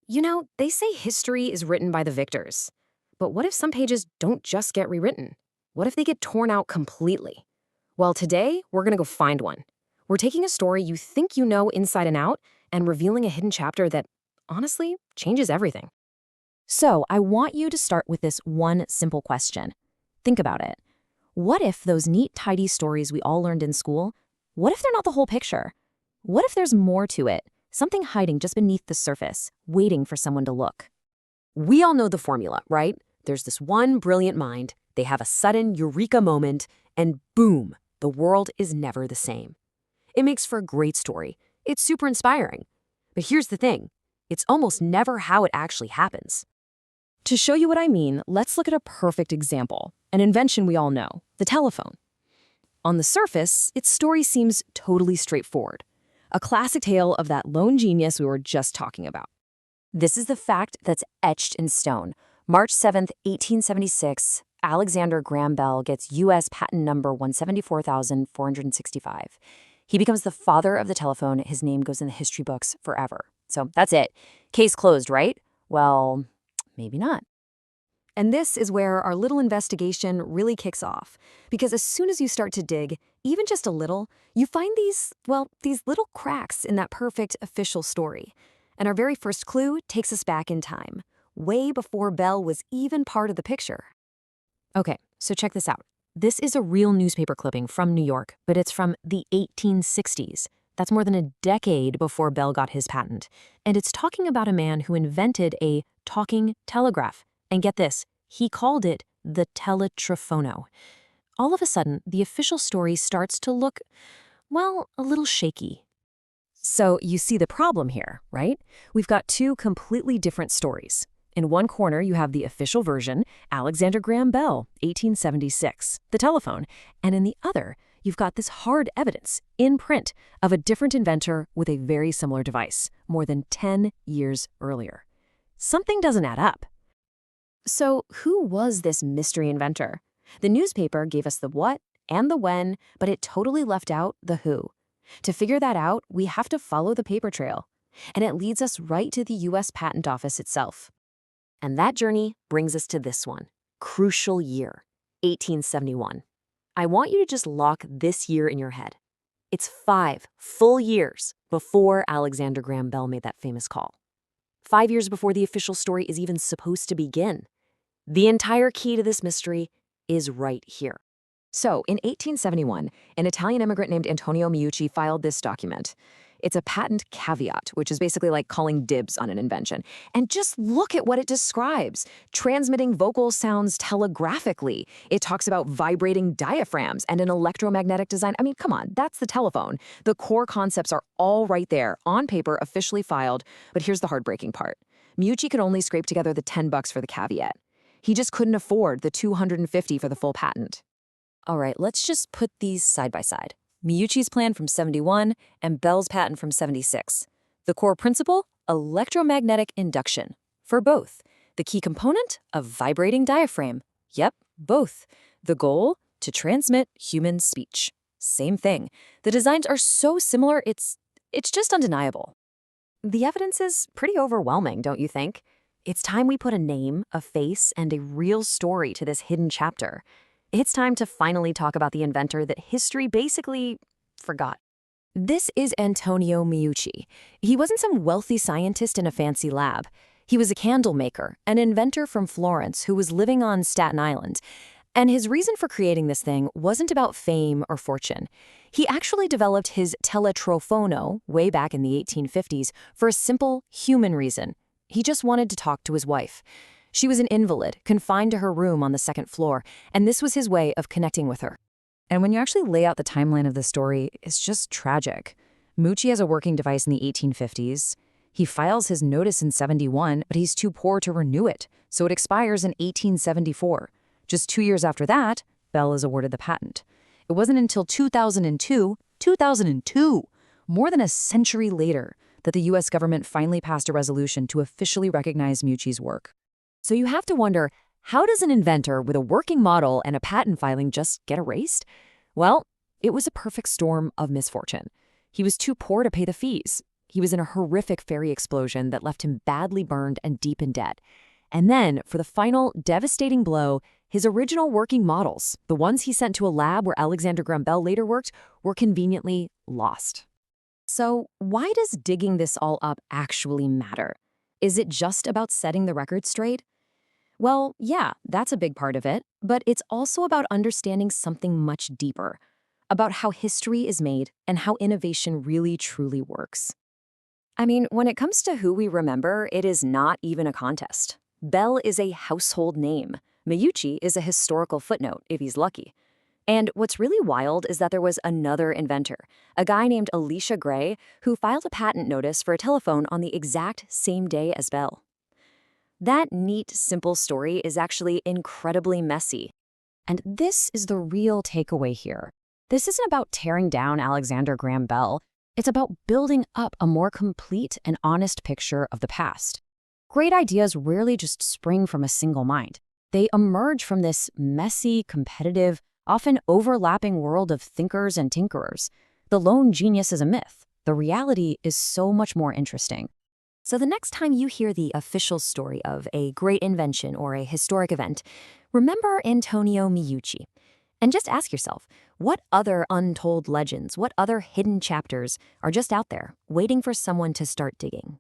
They say history is written by the victors. But what if some pages don't just get rewritten? What if they get torn out completely? Well, today, we're going to go find one. We're taking a story you think you know inside and out and revealing a hidden chapter that, honestly, changes everything. So, I want you to start with this one simple question. Think about it. What if those neat, tidy stories we all learned in school, what if they're not the whole picture? What if there's more to it? Something hiding just beneath the surface, waiting for someone to look. We all know the formula, right? There's this one brilliant mind, they have a sudden eureka moment, and boom, the world is never the same. It makes for a great story. It's super inspiring. But here's the thing, it's almost never how it actually happens. To show you what I mean, let's look at a perfect example, an invention we all know, the telephone. On the surface, its story seems totally straightforward. A classic tale of that lone genius we were just talking about. This is the fact that's etched in stone. March 7th, 1876, Alexander Graham Bell gets U.S. patent number 174,465. He becomes the father of the telephone. His name goes in the history books forever. So that's it. Case closed, right? Well, maybe not. And this is where our little investigation really kicks off. Because as soon as you start to dig, even just a little, you find these little cracks in that perfect official story. And our very first clue takes us back in time, way before Bell was even part of the picture. Okay, so check this out. This is a real newspaper clipping from New York, but it's from the 1860s. That's more than a decade before Bell got his patent. And it's talking about a man who invented a talking telegraph. And get this, he called it the Teletrophono. All of a sudden, the official story starts to look, well, a little shaky. So you see the problem here, right? We've got two completely different stories. In one corner, you have the official version, Alexander Graham Bell, 1876, the telephone. And in the other, you've got this hard evidence, in print, of a different inventor with a very similar device, more than 10 years earlier. Something doesn't add up. So who was this mystery inventor? The newspaper gave us the what and the when, but it totally left out the who. To figure that out, we have to follow the paper trail. And it leads us right to the U.S. Patent Office itself. And that journey brings us to this one, crucial year, 1871. I want you to just lock this year in your head. It's 5 full years before Alexander Graham Bell made that famous call. 5 years before the official story is even supposed to begin. The entire key to this mystery is right here. So, in 1871, an Italian immigrant named Antonio Meucci filed this document. It's a patent caveat, which is basically like calling dibs on an invention. And just look at what it describes. Transmitting vocal sounds telegraphically. It talks about vibrating diaphragms and an electromagnetic design. I mean, come on, that's the telephone. The core concepts are all right there, on paper, officially filed. But here's the heartbreaking part. Meucci could only scrape together the $10 for the caveat. He just couldn't afford the $250 for the full patent. All right, let's just put these side by side. Meucci's plan from 71 and Bell's patent from 76. The core principle, electromagnetic induction. For both. The key component, a vibrating diaphragm. Yep, both. The goal, to transmit human speech. Same thing. The designs are so similar, it's just undeniable. The evidence is pretty overwhelming, don't you think? It's time we put a name, a face, and a real story to this hidden chapter. It's time to finally talk about the inventor that history basically forgot. This is Antonio Meucci. He wasn't some wealthy scientist in a fancy lab. He was a candle maker, an inventor from Florence who was living on Staten Island. And his reason for creating this thing wasn't about fame or fortune. He actually developed his Teletrophono way back in the 1850s for a simple human reason. He just wanted to talk to his wife. She was an invalid, confined to her room on the second floor, and this was his way of connecting with her. And when you actually lay out the timeline of the story, it's just tragic. Meucci has a working device in the 1850s. He files his notice in 71, but he's too poor to renew it, so it expires in 1874. Just 2 years after that, Bell is awarded the patent. It wasn't until 2002, more than a century later, that the U.S. government finally passed a resolution to officially recognize Meucci's work. So you have to wonder, how does an inventor with a working model and a patent filing just get erased? Well, it was a perfect storm of misfortune. He was too poor to pay the fees. He was in a horrific ferry explosion that left him badly burned and deep in debt. And then, for the final devastating blow, his original working models, the ones he sent to a lab where Alexander Graham Bell later worked, were conveniently lost. So, why does digging this all up actually matter? Is it just about setting the record straight? Well, yeah, that's a big part of it, but it's also about understanding something much deeper, about how history is made and how innovation really truly works. I mean, when it comes to who we remember, it is not even a contest. Bell is a household name. Meucci is a historical footnote, if he's lucky. And what's really wild is that there was another inventor, a guy named Elisha Gray, who filed a patent notice for a telephone on the exact same day as Bell. That neat, simple story is actually incredibly messy. And this is the real takeaway here. This isn't about tearing down Alexander Graham Bell. It's about building up a more complete and honest picture of the past. Great ideas rarely just spring from a single mind. They emerge from this messy, competitive, often overlapping world of thinkers and tinkerers. The lone genius is a myth. The reality is so much more interesting. So the next time you hear the official story of a great invention or a historic event, remember Antonio Meucci. And just ask yourself, what other untold legends, what other hidden chapters are just out there waiting for someone to start digging?